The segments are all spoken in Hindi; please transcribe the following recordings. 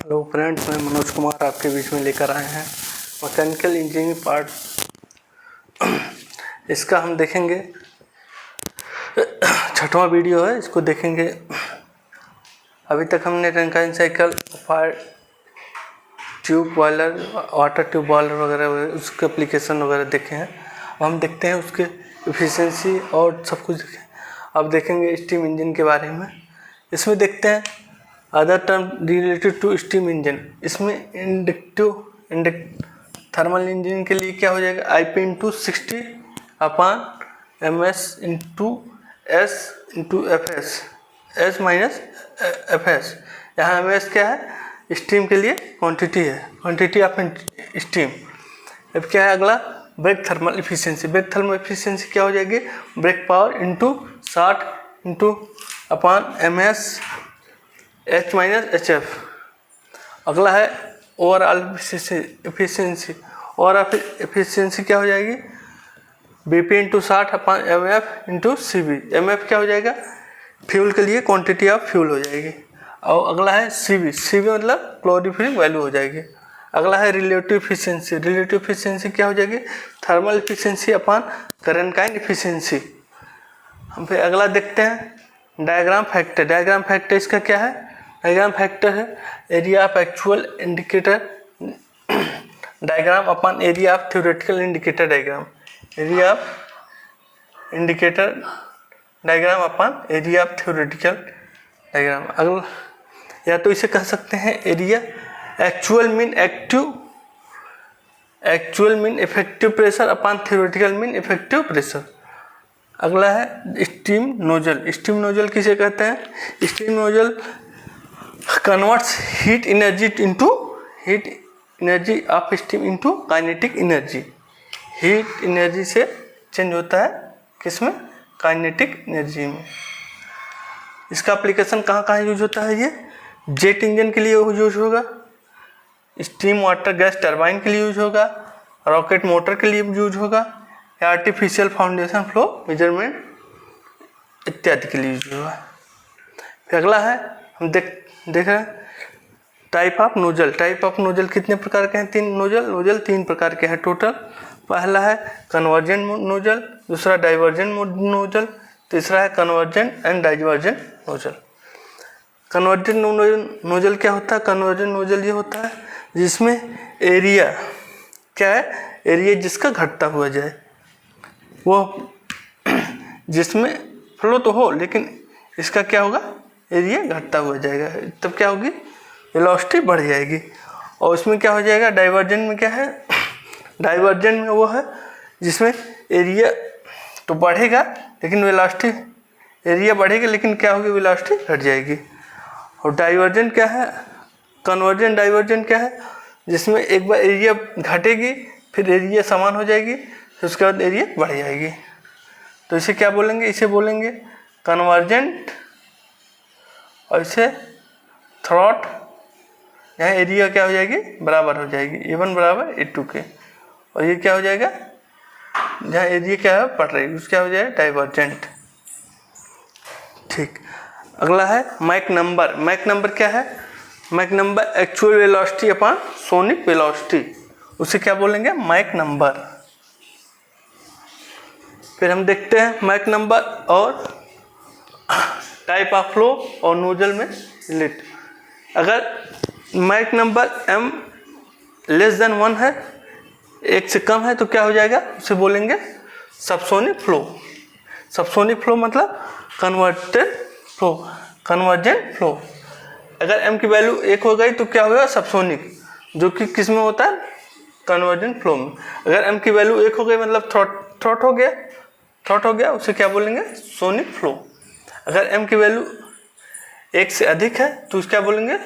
हेलो फ्रेंड्स, मैं मनोज कुमार आपके बीच में लेकर आए हैं मैकेनिकल इंजीनियरिंग पार्ट। इसका हम देखेंगे, छठवां वीडियो है, इसको देखेंगे। अभी तक हमने Rankine cycle, fire tube boiler, water tube boiler वगैरह उसके एप्लीकेशन वगैरह देखे हैं। अब हम देखते हैं उसके एफिशिएंसी और सब कुछ देखें। अब देखेंगे स्टीम इंजन के बारे में। इसमें देखते हैं other term related to steam engine. इसमें थर्मल इंजन के लिए क्या हो जाएगा, IP into 60/MS into S into FS, S minus FS। यहाँ MS क्या है, स्टीम के लिए क्वांटिटी है, क्वांटिटी ऑफ स्टीम। अब क्या है अगला, brake thermal efficiency. Brake thermal efficiency क्या हो जाएगी, brake power into 60 into MS H minus HF। अगला है ओवरऑल एफिशिएंसी। ओवरऑल एफिशिएंसी क्या हो जाएगी, BP into 60/MF into CV। MF क्या हो जाएगा, फ्यूल के लिए क्वांटिटी ऑफ फ्यूल हो जाएगी। और अगला है CV मतलब क्लोरीफिलिंग वैल्यू हो जाएगी। अगला है रिलेटिव एफिशिएंसी। रिलेटिव एफिशिएंसी क्या हो जाएगी, thermal efficiency upon Rankine efficiency. हम फिर अगला देखते हैं डायग्राम फैक्टर। डायग्राम फैक्टर इसका क्या है, डायग्राम फैक्टर है area of actual indicator diagram upon area of theoretical indicator diagram. Area of indicator diagram upon area of theoretical diagram. अगला या तो इसे कह सकते हैं area actual mean effective pressure upon theoretical mean effective pressure. अगला है स्टीम नोजल। स्टीम नोजल किसे कहते हैं, steam nozzle converts heat energy of steam into kinetic energy. Heat energy से चेंज होता है किसमें, काइनेटिक एनर्जी में। इसका एप्लीकेशन कहाँ कहाँ यूज होता है, ये जेट इंजन के लिए यूज होगा, स्टीम वाटर गैस टरबाइन के लिए यूज होगा, रॉकेट मोटर के लिए यूज होगा, या आर्टिफिशियल फाउंडेशन फ्लो मेजरमेंट इत्यादि के लिए यूज होगा। फिर अगला है हम देख रहे हैं type of nozzle. Type of nozzle कितने प्रकार के हैं, 3 नोजल 3 प्रकार के हैं टोटल। पहला है कन्वर्जेंट नोजल, दूसरा डाइवर्जेंट नोजल, तीसरा है convergent and divergent nozzle. Convergent nozzle क्या होता है, कन्वर्जेंट नोजल ये होता है जिसमें एरिया क्या है, एरिया जिसका घटता हुआ जाए, वो जिसमें फ्लो तो हो लेकिन इसका क्या होगा, एरिया घटता हुआ जाएगा, तब क्या होगी, वेलोसिटी बढ़ जाएगी। और उसमें क्या हो जाएगा, डाइवर्जेंट में क्या है, डाइवर्जेंट में वो है जिसमें एरिया तो बढ़ेगा लेकिन वेलोसिटी, एरिया बढ़ेगा लेकिन क्या होगी, वेलोसिटी घट जाएगी। और डाइवर्जेंट क्या है, कन्वर्जेंट डाइवर्जेंट क्या है, जिसमें एक बार एरिया घटेगी फिर एरिया समान हो जाएगी, फिर उसके बाद एरिया बढ़ जाएगी। तो इसे क्या बोलेंगे, इसे बोलेंगे कन्वर्जेंट, और इसे थ्रॉट। यहाँ एरिया क्या हो जाएगी, बराबर हो जाएगी A1 बराबर A2 के, और ये क्या हो जाएगा, जहाँ एरिया क्या है बढ़ रही है उसका क्या हो जाएगा, डाइवर्जेंट। ठीक, अगला है मैक नंबर। मैक नंबर क्या है, Mach number actual velocity upon sonic velocity, उसे क्या बोलेंगे, मैक नंबर। फिर हम देखते हैं मैक नंबर और टाइप ऑफ फ्लो और नोजल में रिलेट। अगर मैक नंबर m <1 है, 1 से कम है, तो क्या हो जाएगा, उसे बोलेंगे सबसोनिक फ्लो। सबसोनिक फ्लो मतलब कन्वर्जेंट फ्लो। अगर m की वैल्यू 1 हो गई तो क्या होगा, सबसोनिक, जो कि किस में होता है, कन्वर्जेंट फ्लो में। अगर m की वैल्यू 1 हो गई मतलब थ्रॉट हो गया, उसे क्या बोलेंगे, सोनिक फ्लो। अगर m की वैल्यू 1 से अधिक है तो उसका बोलेंगे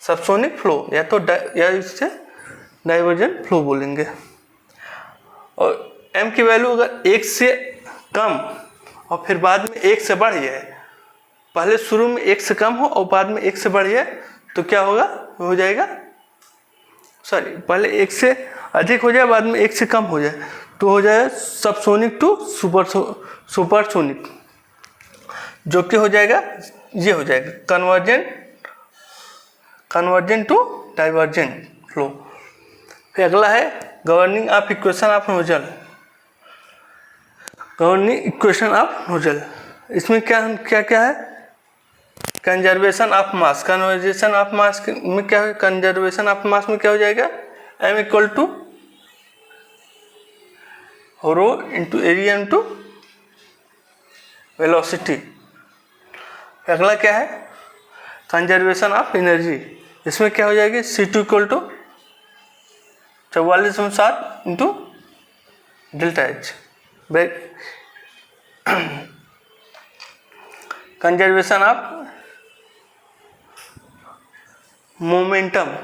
सबसोनिक फ्लो, या इससे डाइवर्जेंट फ्लो बोलेंगे। और m की वैल्यू अगर 1 से कम और फिर बाद में 1 से बढ़ जाए, पहले शुरू में 1 से कम हो और बाद में 1 से बढ़ जाए, तो क्या होगा, हो जाएगा, पहले 1 से अधिक हो जाए बाद में 1 से कम हो जाए, तो हो जाए सबसोनिक टू सुपरसोनिक, जो कि हो जाएगा, ये हो जाएगा कन्वर्जेंट टू डाइवर्जेंट फ्लो। फिर अगला है governing of equation of nozzle. Governing equation of nozzle, इसमें क्या क्या क्या है? Conservation of mass. Conservation of mass में क्या है? कंजर्वेशन ऑफ मास में क्या हो जाएगा? m equal to rho into area into velocity. अगला क्या है? कंजर्वेशन ऑफ एनर्जी, इसमें क्या हो जाएगी? C2 equal to 44.7 into delta H. Conservation of momentum,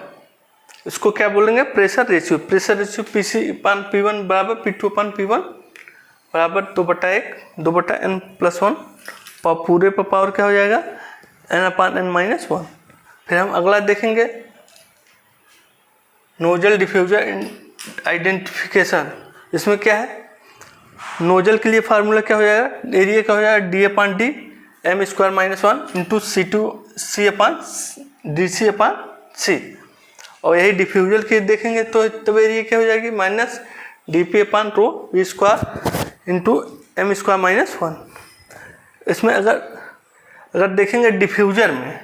इसको क्या बोलेंगे? Pressure ratio. Pressure ratio PC/P1 बराबर P2/P1 बराबर 2/1 पूरे पर पावर क्या हो जाएगा? n/n-1। फिर हम अगला देखेंगे नोजल डिफ्यूजर आइडेंटिफिकेशन। इसमें क्या है? नोजल के लिए फार्मूला क्या हो जाएगा? एरिया क्या हो जाएगा? D/D m² - 1 into C/dC/C। और यही डिफ्यूजल की देखेंगे तो तब एरिया क्या हो जाएगी? -dP/ρV² into m² - 1। इसमें अगर देखेंगे डिफ्यूजर में,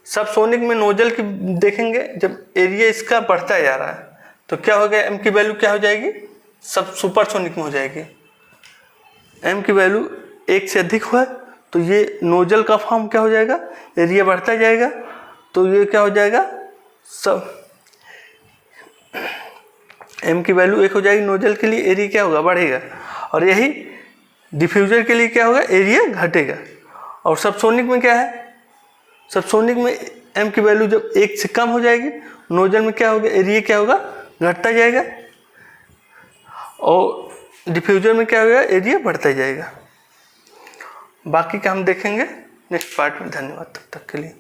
सबसोनिक में नोजल की देखेंगे, जब एरिया इसका बढ़ता जा रहा है तो क्या हो गया? m की वैल्यू क्या हो जाएगी? सब सुपरसोनिक में हो जाएगी। m की वैल्यू 1 से अधिक हुआ तो ये नोजल का फॉर्म क्या हो जाएगा? एरिया बढ़ता जाएगा तो ये क्या हो जाएगा? सब m की वैल्यू 1 हो जाएगी नोजल के लिए, एरिया क्या होगा? बढ़ेगा। और यही डिफ्यूजर के लिए क्या होगा? एरिया घटेगा। और सबसोनिक में क्या है? सबसोनिक में m की वैल्यू जब 1 से कम हो जाएगी, नोजल में क्या होगा? एरिया क्या होगा? घटता जाएगा। और डिफ्यूजर में क्या होगा? एरिया बढ़ता जाएगा। बाकी का हम देखेंगे नेक्स्ट पार्ट में। धन्यवाद तब तक के लिए।